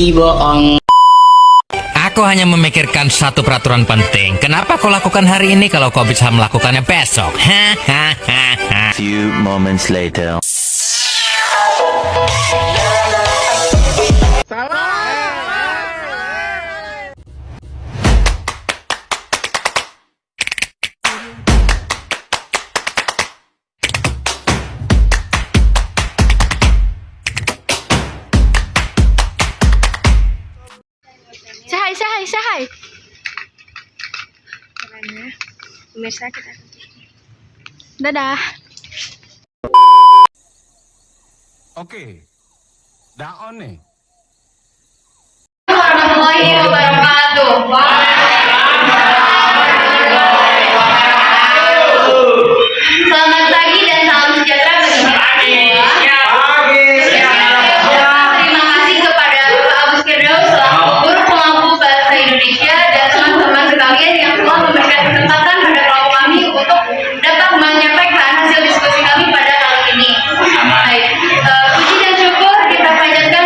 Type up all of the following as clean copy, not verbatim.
bohong. Aku hanya memikirkan satu peraturan penting. Kenapa kau lakukan hari ini kalau kau bisa melakukannya besok? Few moments later. Say hi. Caranya pemirsa kita. Dadah. Oke. Daon nih. Warahmatullahi wabarakatuh. Selamat pagi dan salam sejahtera bagi kita semua. Terima kasih kepada Pak Agus Firdaus selaku guru pemampu bahasa Indonesia dan teman-teman sekalian yang telah memberikan kesempatan pada kelompok kami untuk dapat menyampaikan hasil diskusi kami pada kali ini. Baik, puji dan syukur kita panjatkan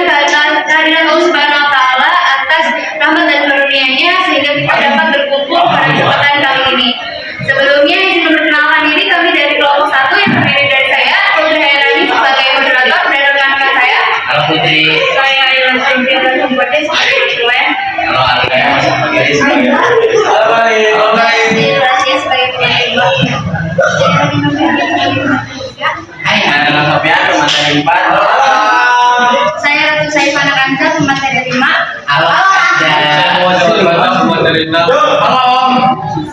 kehadiran Allah Subhanahu Wa Taala atas rahmat dan karunia-Nya sehingga kita dapat berkumpul pada kesempatan kali ini. Sebelumnya izin memperkenalkan diri, kami dari kelompok 1 yang terdiri dari saya, Putri Hairani sebagai moderator dan rekan-rekan saya. Halo Putri. Saya Aylan Cynthia dan sebagai ketua. Halo Alika sebagai Rahasia sebagai ketua. Hai, ada Sofia materi 4. Saya Ratu Saifana Kanza materi 5. Halo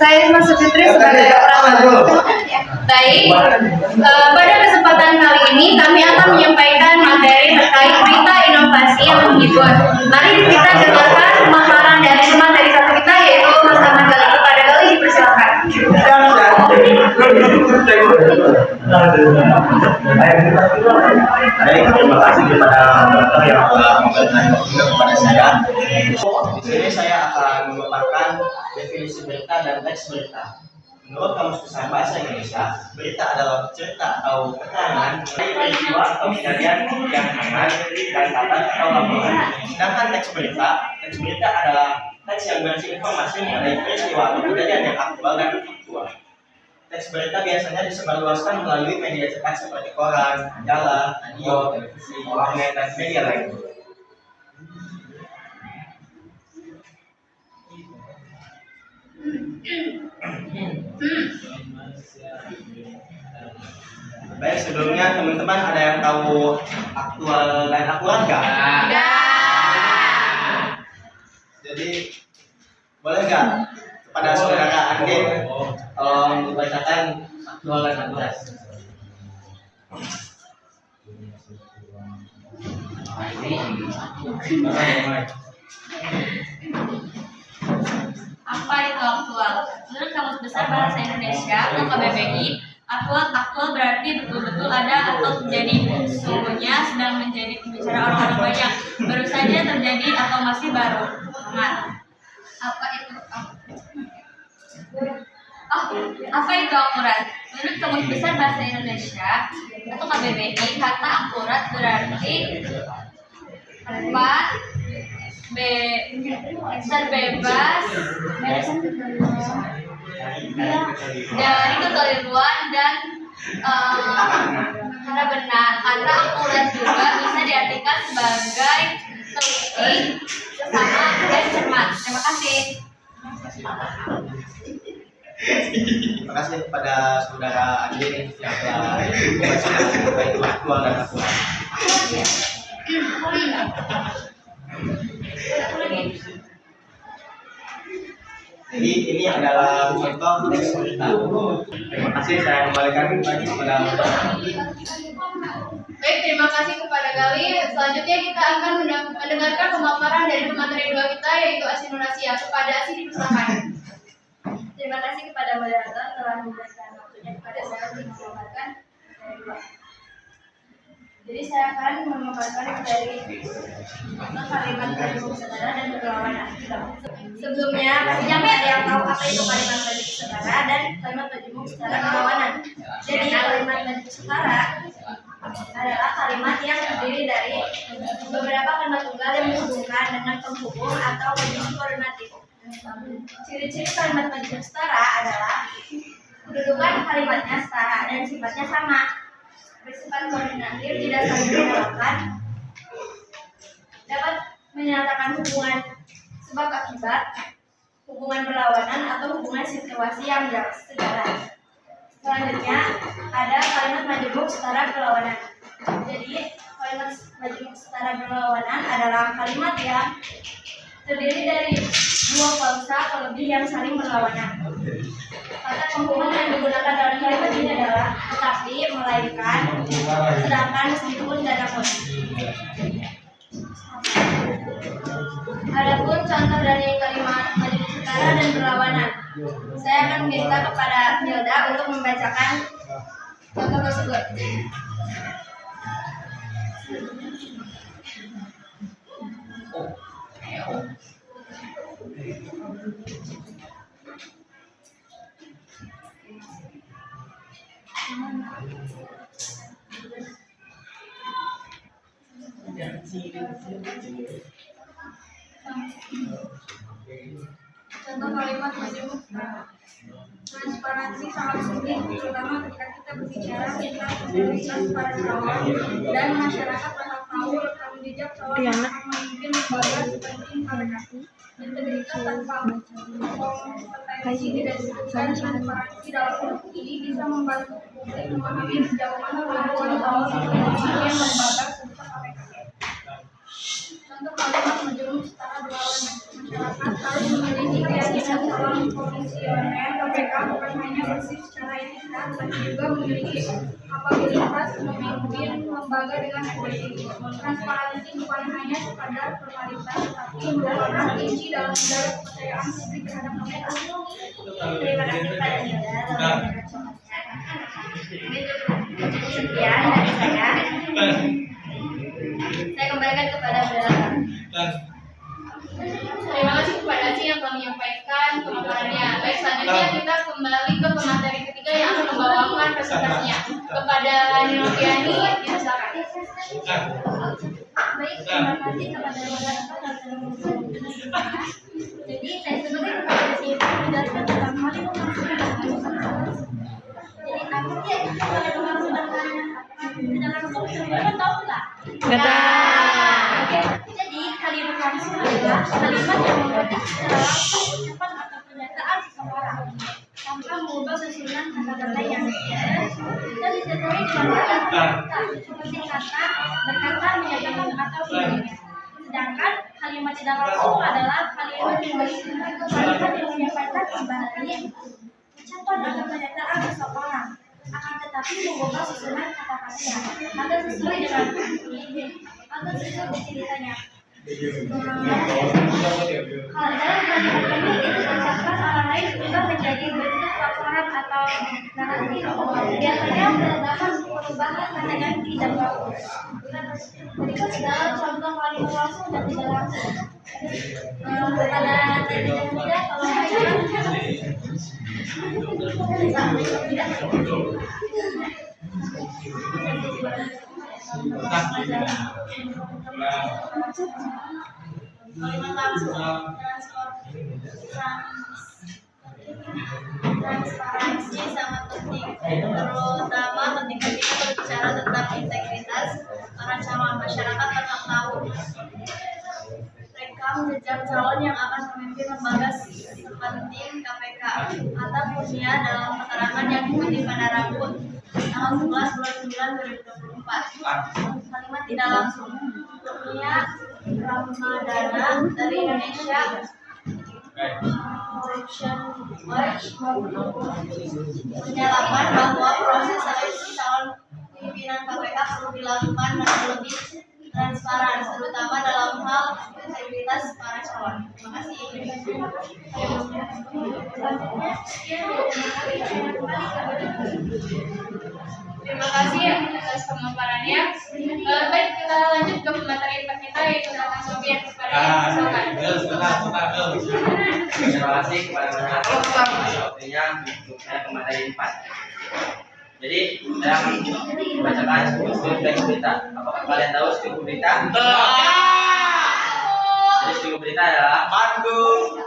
Saya Mas Fitri sebagai operator. Baik, pada kesempatan kali ini kami akan menyampaikan materi terkait berita inovasi yang menghibur. Mari kita dengarkan pemaparan dari materi satu kita, yaitu Mas Ahmad Gali. Kepada Gali dipersilakan. Baik, terima kasih kepada dokter yang telah memberikan waktu kepada saya. Di sini saya akan memaparkan definisi berita dan teks berita. Menurut Kamus Besar Bahasa Indonesia, berita adalah cerita atau keterangan mengenai peristiwa atau kejadian yang hangat dan padat atau laporan. Sedangkan teks berita adalah teks yang berisi informasi mengenai peristiwa atau kejadian yang aktual dan faktual. Teks berita biasanya disebarluaskan melalui media cetak seperti koran, majalah, radio, televisi, internet, dan media lain. Baik, sebelumnya teman-teman ada yang tahu aktual dan akurat nggak? Jadi boleh nggak kepada saudara Angin membacakan aktual dan akurat? Apa itu aktual? Menurut Kamus Besar Bahasa Indonesia atau KBBI, aktual berarti betul-betul ada atau terjadi, sesungguhnya sedang menjadi pembicaraan orang-orang banyak, baru saja terjadi atau masih baru. Apa itu akurat? Menurut Kamus Besar Bahasa Indonesia atau KBBI, kata akurat berarti terbebas dari kekeliruan dan karena benar. Kata akurat juga bisa diartikan sebagai teliti, sesama, dan cermat. Terima kasih. Terima kasih kepada saudara Angin yang telah membacakan itu aktual dan akurat. Jadi ini adalah contoh teks berita. Terima kasih, saya kembalikan lagi kepada Baik, terima kasih kepada Gali. Selanjutnya kita akan mendengarkan pemaparan dari pemateri 2 kita, yaitu Asinunasia. Kepada Asi dipersilakan. Terima kasih kepada moderator telah memberikan waktunya kepada saya untuk memaparkan materi 2. Jadi saya akan memaparkan materi kalimat tajam setara dan berlawanan. Sebelumnya, pastinya ada yang tahu apa itu kalimat tajam setara dan kalimat tajam setara berlawanan. Jadi kalimat tajam setara adalah kalimat yang terdiri dari beberapa kalimat tunggal yang dihubungkan dengan penghubung atau kondisi koordinatif. Ciri-ciri kalimat majemuk setara adalah kedudukan kalimatnya setara dan sifatnya sama, bersifat koordinatif, tidak saling berlawanan, dapat menyatakan hubungan sebab akibat, hubungan berlawanan atau hubungan situasi yang sejalan. Selanjutnya ada kalimat majemuk setara berlawanan. Jadi kalimat majemuk setara berlawanan adalah kalimat yang terdiri dari dua klausa atau lebih yang saling berlawanan. Kata penghubung yang digunakan dalam kalimat ini adalah tetapi, melainkan, sedangkan, meskipun, dan namun. Adapun contoh dari kalimat majemuk setara dan berlawanan, saya akan meminta kepada Hilda untuk membacakan contoh tersebut. Contoh kalimat majemuk setara. Transparansi sangat penting, terutama ketika kita berbicara tentang integritas para calon dan masyarakat berhak tahu rekam jejak calon yang akan memimpin lembaga seperti KPK. Integritas tanpa kompetensi tidak disebutkan. Transparansi dalam bentuk ini bisa membantu publik memahami sejauh mana kemampuan calon untuk memimpin lembaga sebesar KPK. Contoh kalimat majemuk setara berlawanan. Masyarakat harus memiliki keyakinan calon komisioner KPK bukan hanya bersih secara etikat, tapi juga memiliki kapabilitas memimpin lembaga dengan efektif. Transparansi bukan hanya sekadar formalitas, tapi merupakan kunci dalam menjaga kepercayaan publik terhadap KPK. Terima kasih pada Hilda. Sekian dari saya. Saya kembalikan kepada Bella. Terima kasih kepada Ci yang telah menyampaikan pemaparannya. Baik, selanjutnya kita kembali ke pemateri ketiga yang akan membawakan presentasinya. Kepada Niloviani, silakan. Baik, terima kasih kepada Bella. Jadi saya sebagai kepala desa menjelaskan tentang hal yang jadi apa sih yang kita lakukan tidak langsung sebenarnya tahu nggak? Oke, jadi kalimat langsung adalah kalimat yang membentuk secara langsung ucapan atau pernyataan seseorang tanpa mengubah susunan kata-kata yang dan disertai dengan kata seperti kata, berkata, menyatakan atau sebagainya. Sedangkan kalimat tidak langsung adalah kalimat yang menyampaikan ibaratnya ucapan atau pernyataan seseorang akan tetapi mengubah susunan kata-katanya atau sesuai dengan atau sesuai dengan ceritanya. Kalau dalam kalimat ini diucapkan orang lain juga menjadi bentuk laporan atau narasi. Biasanya terdapat perubahan kata yang tidak bagus. Berikut adalah contoh kalimat langsung dan tidak langsung. Pada tidak kalau Kalimat langsung. Transparansi sangat penting, terutama ketika kita berbicara tentang integritas para calon. Masyarakat berhak tahu rekam jejak calon yang akan memimpin lembaga seperti KPK atau punya dalam keterangan yang dikutip pada Rabu tanggal 11 bulan 9 2024. Kalimat tidak langsung. Dunia Ramadana dari Indonesia menyatakan bahwa proses seleksi calon pimpinan KPK perlu dilakukan dengan lebih transparan, terutama dalam hal integritas para calon. Terima kasih. Terima kasih atas pemaparannya. Baik, kita lanjut ke pemateri kita yaitu tentang Sofian kepada silakan. Terima kasih kepada Mas Waktunya untuk saya pemateri 4. Jadi saya membacakan sebuah teks berita. Apakah kalian tahu sebuah berita? Jadi sebuah berita adalah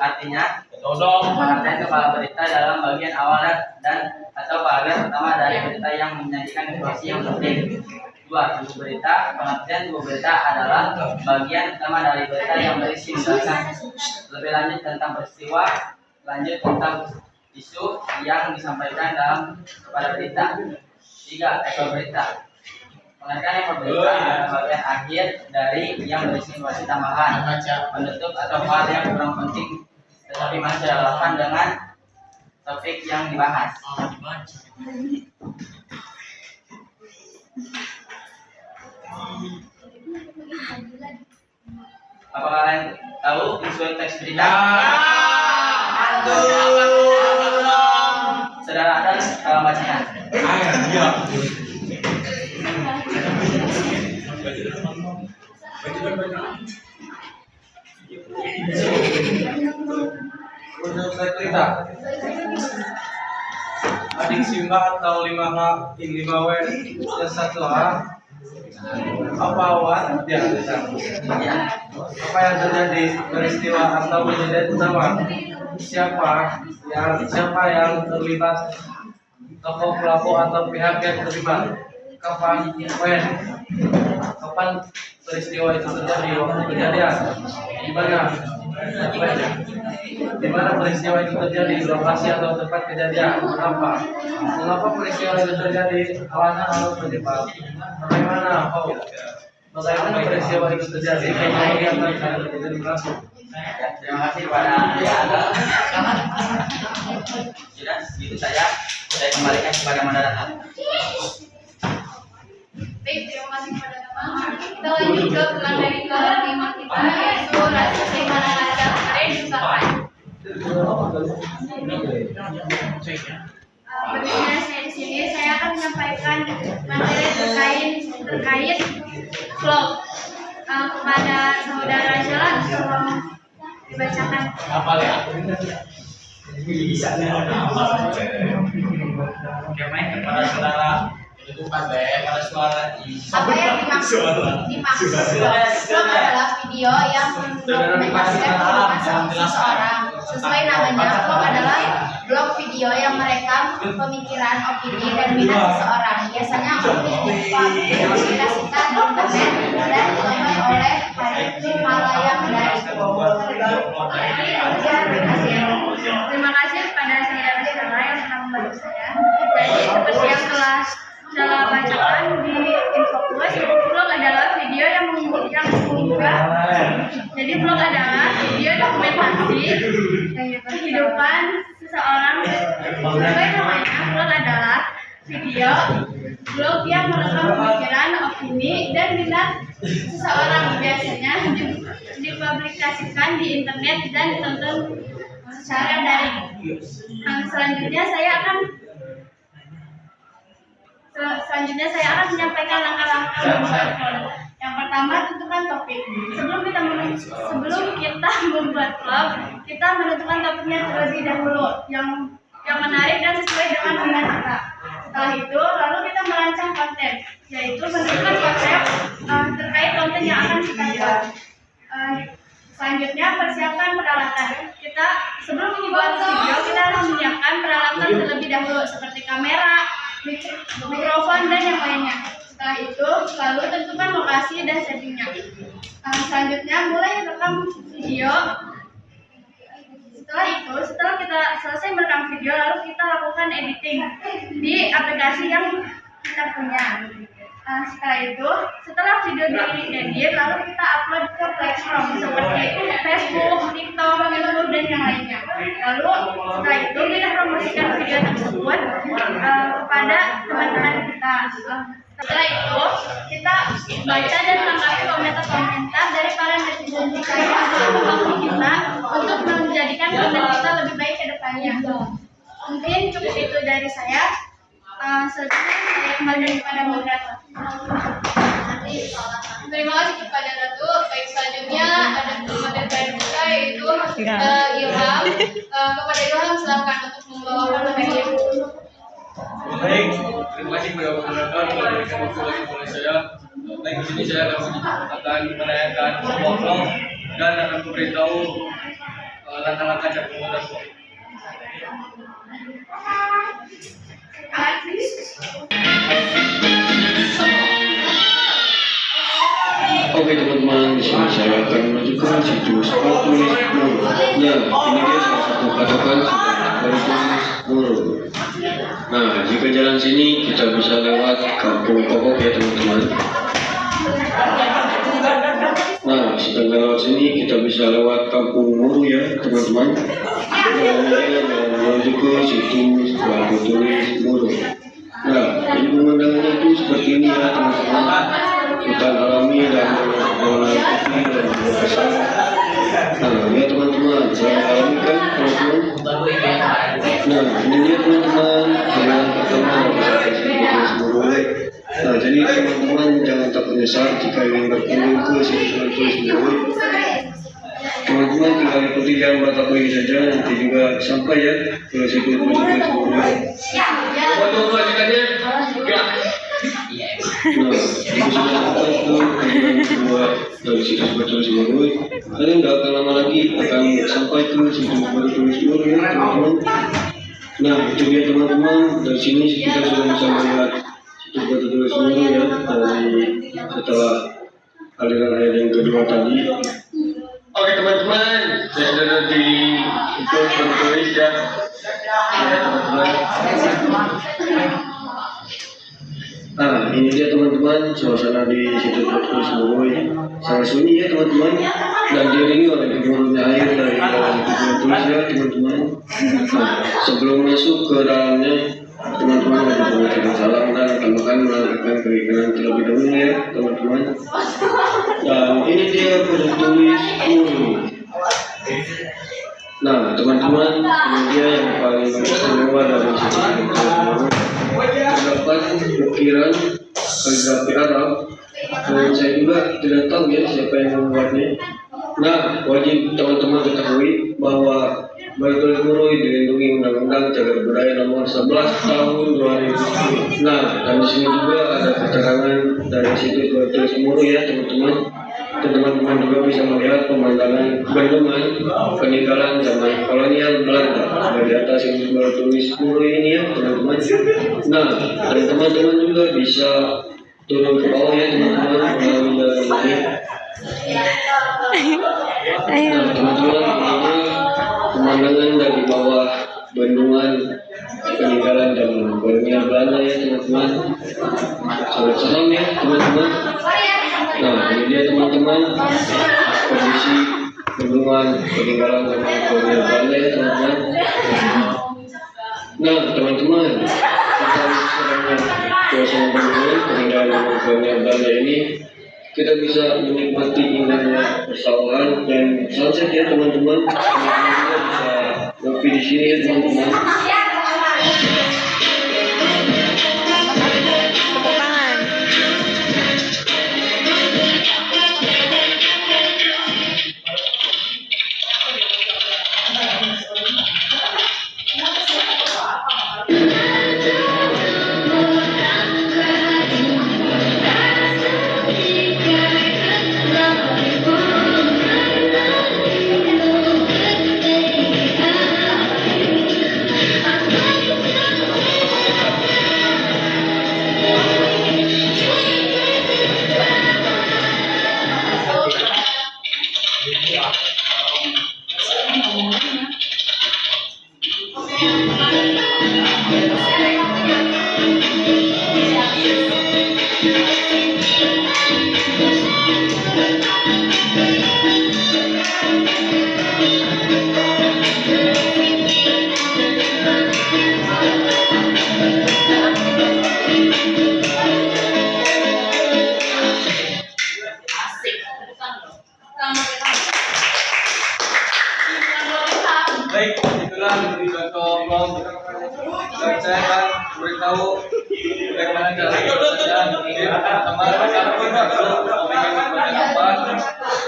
artinya pengertian kepala berita dalam bagian awal dan atau bagian pertama dari berita yang menyajikan informasi yang penting. 2. Sebuah berita. Pengertian sebuah berita adalah bagian pertama dari berita yang berisi menjelaskan lebih lanjut tentang peristiwa, lanjut tentang isu yang disampaikan dalam kepada berita. 3. Ekor berita. Pengertian ekor berita adalah bagian akhir dari yang berisi informasi tambahan, penutup atau hal yang kurang penting tetapi masih relevan dengan topik yang dibahas. Apa kalian tahu isu teks berita? Saudara ada bacanya? Menurut saya cerita adik Simba atau 5H in 5W yang 1H apa awal dia apa yang terjadi peristiwa atau kejadian utama siapa yang terlibat tokoh pelaku atau pihak yang terlibat kapan peristiwa itu terjadi waktu kejadian di mana peristiwa itu terjadi, lokasi atau tempat kejadian, mengapa peristiwa itu terjadi, alasan atau penyebab, bagaimana peristiwa itu terjadi, teknologi yang terjadi berlangsung. Terima kasih kepada sudah segitu saya kembalikan kepada moderator. Baik, terima kasih kepada teman. Kita lanjut ke materi kelima kita, yaitu rasa bagaimana lancar kemarin diusahakan. Berikutnya saya di sini saya akan menyampaikan materi terkait vlog kepada saudara Jalan. Tolong dibacakan. Kepada saudara itu pada suara Apa yang dimaksud vlog adalah video yang mendokumentasikan kehidupan seseorang. Sesuai namanya, vlog adalah blog video yang merekam pemikiran, opini, dan minat seseorang. Biasanya untuk dipublikasikan di internet dan ditonton oleh halayak dari Terima kasih kepada saudara-saudara yang telah membantu saya. Jadi seperti yang telah saya bacakan di InfoPlus, vlog adalah video yang mengunggah. Jadi vlog adalah video dokumentasi kehidupan seseorang. Sesuai namanya, vlog adalah video blog yang merekam pemikiran, opini, dan minat seseorang. Biasanya dipublikasikan di internet dan ditonton secara daring. Selanjutnya saya akan menyampaikan langkah-langkah membuat vlog. Yang pertama, tentukan topik. Sebelum kita membuat vlog, kita menentukan topiknya terlebih dahulu yang menarik dan sesuai dengan minat kita. Setelah itu, lalu kita merancang konten, yaitu menentukan konsep terkait konten yang akan kita buat. Selanjutnya, persiapkan peralatan. Sebelum membuat video, kita harus menyiapkan peralatan terlebih dahulu seperti kamera, mikrofon, dan yang lainnya. Setelah itu, lalu tentukan lokasi dan settingnya. Selanjutnya, mulai rekam video. Setelah kita selesai merekam video, lalu kita lakukan editing di aplikasi yang kita punya. Setelah itu, setelah video diedit, lalu kita upload ke platform seperti Facebook, TikTok, YouTube, dan yang lainnya. Lalu setelah itu kita promosikan video tersebut kepada teman-teman kita. Setelah itu kita baca dan tanggapi komentar-komentar dari para netizen kita yang membantu kita untuk menjadikan konten kita lebih baik ke depannya. Mungkin cukup itu dari saya. Selanjutnya saya kembali kepada moderator. Terima kasih kepada Ratu. Baik, selanjutnya ada materi kita yaitu Ilham. Kepada Ilham silakan untuk membawakan materi. Baik, terima beliau menggunakan memberikan waktu lagi kepada saya. Baik di sini saya akan menanyakan pokok dan akan memberitahu langkah-langkah cara pembuatan. Oke teman-teman, di sini saya akan menunjukkan situs Patulis Guru. Nah, ini dia salah satu patokan Patulis Guru. Nah, jika jalan sini kita bisa lewat Kampung Pokok ya teman-teman. Nah, sedang lewat sini kita bisa lewat Kampung Muru ya teman-teman. Kemudian menuju ke situs Patulis Guru. Nah, ini pemandangannya itu seperti ini ya teman-teman. Hutan alami dan warna putih dan besar. Nah, ya teman-teman, saya alami kan teman-teman. Nah, ini dia teman-teman, jalan pertama dari situs Patulis. Nah, jadi teman-teman jangan takut menyesal jika ingin berkunjung ke situs Patulis Guru. Teman-teman tinggal ikuti jalan bataku ini saja, nanti juga sampai ya ke situs Patulis Guru. Foto kelanjutannya, ya. Nah, itu sudah sampai ke tujuan kedua dari situs Patulis Guru. Kalian nggak akan lama lagi akan sampai ke situs Patulis Guru ya teman-teman. Nah, itu dia teman-teman. Dari sini kita sudah bisa melihat situs Patulis Guru ya dari setelah aliran air yang kedua tadi. Oke teman-teman, saya sudah di situs Patulis ya. Ya teman-teman. Nah, ini dia teman-teman suasana di situs Patulis Guru. Sangat sunyi ya teman-teman, dan diiringi oleh gemuruhnya air dari dalam Patulis ya teman-teman. Nah, sebelum masuk ke dalamnya, teman-teman wajib mengucapkan salam dan utamakan melakukan perikanan terlebih dahulu ya teman-teman. Dan ini dia Patulis Guru. Nah, teman-teman, ini dia yang paling istimewa dari situs Patulis Guru. Terdapat ukiran kaligrafi Arab dan saya juga tidak tahu ya siapa yang membuatnya. Nah, wajib teman-teman ketahui bahwa Patulis Guru dilindungi Undang-Undang Cagar Budaya Nomor 11 Tahun 2010. Nah, dan di sini juga ada keterangan dari situs Patulis Guru ya teman-teman. Teman-teman juga bisa melihat pemandangan bendungan peninggalan zaman kolonial Belanda dari atas situs Patulis Guru ini ya teman-teman. Nah, dan teman-teman juga bisa turun ke bawah ya teman-teman melalui jalan ini. Nah, teman-teman, ini pemandangan dari bawah bendungan peninggalan zaman kolonial Belanda ya teman-teman. Sangat seram ya teman-teman. Nah, ini dia teman-teman kondisi bendungan peninggalan zaman kolonial Belanda ya teman-teman. Nah, teman-teman, kita sebenarnya suasana bendungan peninggalan zaman kolonial Belanda ini kita bisa menikmati indahnya persawahan dan sunset ya teman-teman. Teman-teman juga bisa ngopi di sini ya teman-teman. Baik, itulah menjadi contoh vlog dan saya akan beritahu bagaimana cara kita mungkin pertama cara kita memberikan konten apa,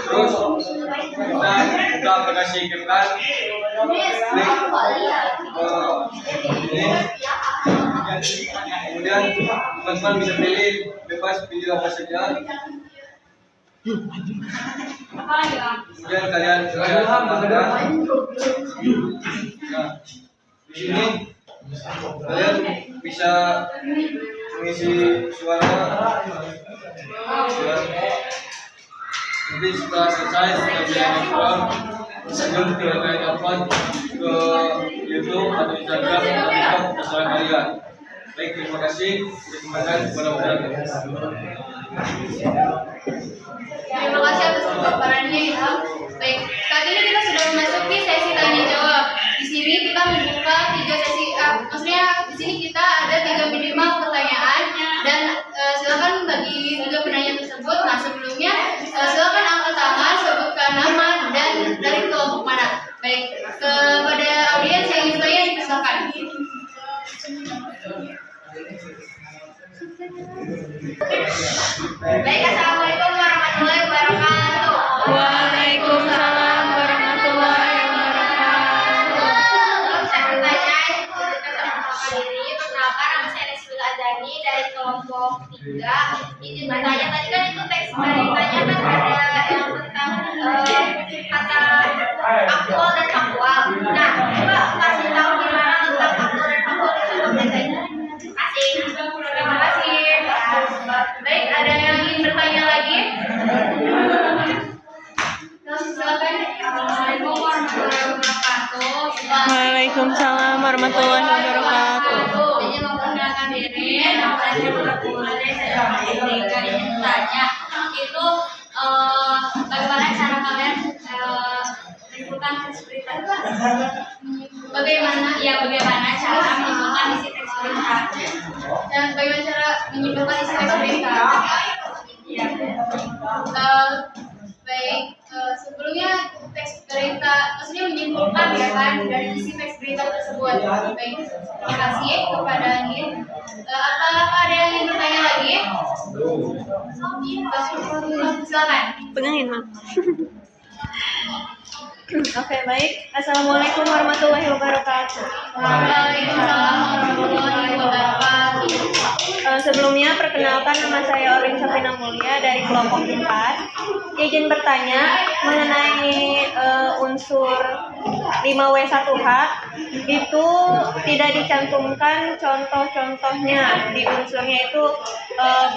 terus kita buka aplikasi Kirtan, klik ini Kemudian teman-teman bisa pilih, bebas pilih apa saja. Kemudian kalian mendengarkan. Nah, di sini kalian bisa mengisi suara. Nanti setelah selesai kalian upload, sebelum kalian upload ke YouTube atau Instagram atau TikTok terserah kalian. Baik, terima kasih. Terima kasih kepada Terima kasih atas paparannya Ilham. Baik, saat ini kita sudah memasuki sesi tanya jawab. Di sini kita membuka 3 sesi, maksudnya di sini kita ada 3 minimal pertanyaan dan silakan bagi 3 penanya tersebut. Nah sebelumnya silakan angkat tangan, sebutkan nama dan dari kelompok mana. Baik, kepada audiens yang ingin bertanya dipersilakan. Baik, assalamualaikum warahmatullahi wabarakatuh. Waalaikumsalam warahmatullahi wabarakatuh. Saya bertanya, diri, perkenalkan nama saya Rizky Azani dari kelompok 3. Izin bertanya, tadi kan itu teks beritanya kan ada yang tentang kata aktual dan faktual. Nah, coba kasih tahu gimana tentang aktual dan faktual di dalam teks ini. Terima kasih. Baik, ada yang ingin bertanya lagi? Silakan. Assalamualaikum warahmatullahi wabarakatuh. Waalaikumsalam warahmatullahi wabarakatuh. Izin memperkenalkan diri, nama saya Pratama dari saya ingin bertanya, itu bagaimana cara kalian menyimpulkan teks berita? Bagaimana cara menyimpulkan isi teks berita? Dan bagaimana cara menyimpulkan isi teks berita? Ya. Baik, sebelumnya teks berita, maksudnya menyimpulkan ya kan dari isi teks berita tersebut. Baik, terima kasih kepada Angin. Apakah ada yang ingin bertanya lagi? Silakan. Pegangin, Mak. Oke, baik. Assalamualaikum warahmatullahi wabarakatuh. Waalaikumsalam warahmatullahi wabarakatuh. Sebelumnya perkenalkan nama saya Orin Safina Mulia dari kelompok 4. Izin bertanya mengenai unsur 5W1H itu tidak dicantumkan contoh-contohnya di unsurnya itu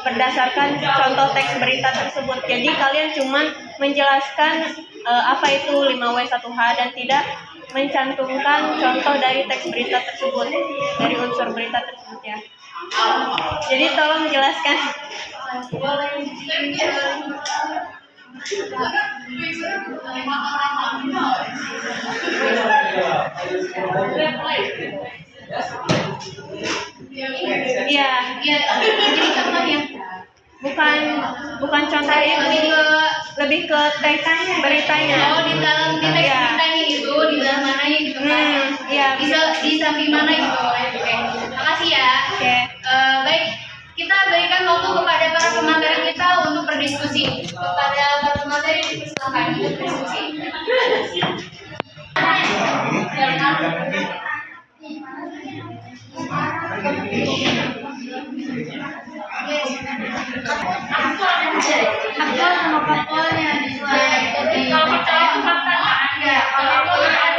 berdasarkan contoh teks berita tersebut. Jadi kalian cuma menjelaskan apa itu 5W1H dan tidak mencantumkan contoh dari teks berita tersebut, dari unsur berita tersebut ya. Jadi tolong jelaskan. Iya, jadi contohnya bukan contohnya, lebih ke teks beritanya. Oh, di dalam teks beritanya itu di dalam mana gitu kan? Iya. Bisa di samping mana gitu. Oke. Makasih ya. Oke. Baik, kita berikan waktu kepada para pemateri kita untuk berdiskusi. Kepada para pemateri dipersilakan untuk berdiskusi. Aktual sama faktualnya disesuaikan. Kalau faktual itu fakta ada. Kalau faktual itu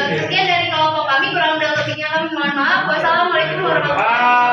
Sekian dari kelompok kami, kurang lebihnya kami mohon maaf. Wassalamualaikum warahmatullahi wabarakatuh.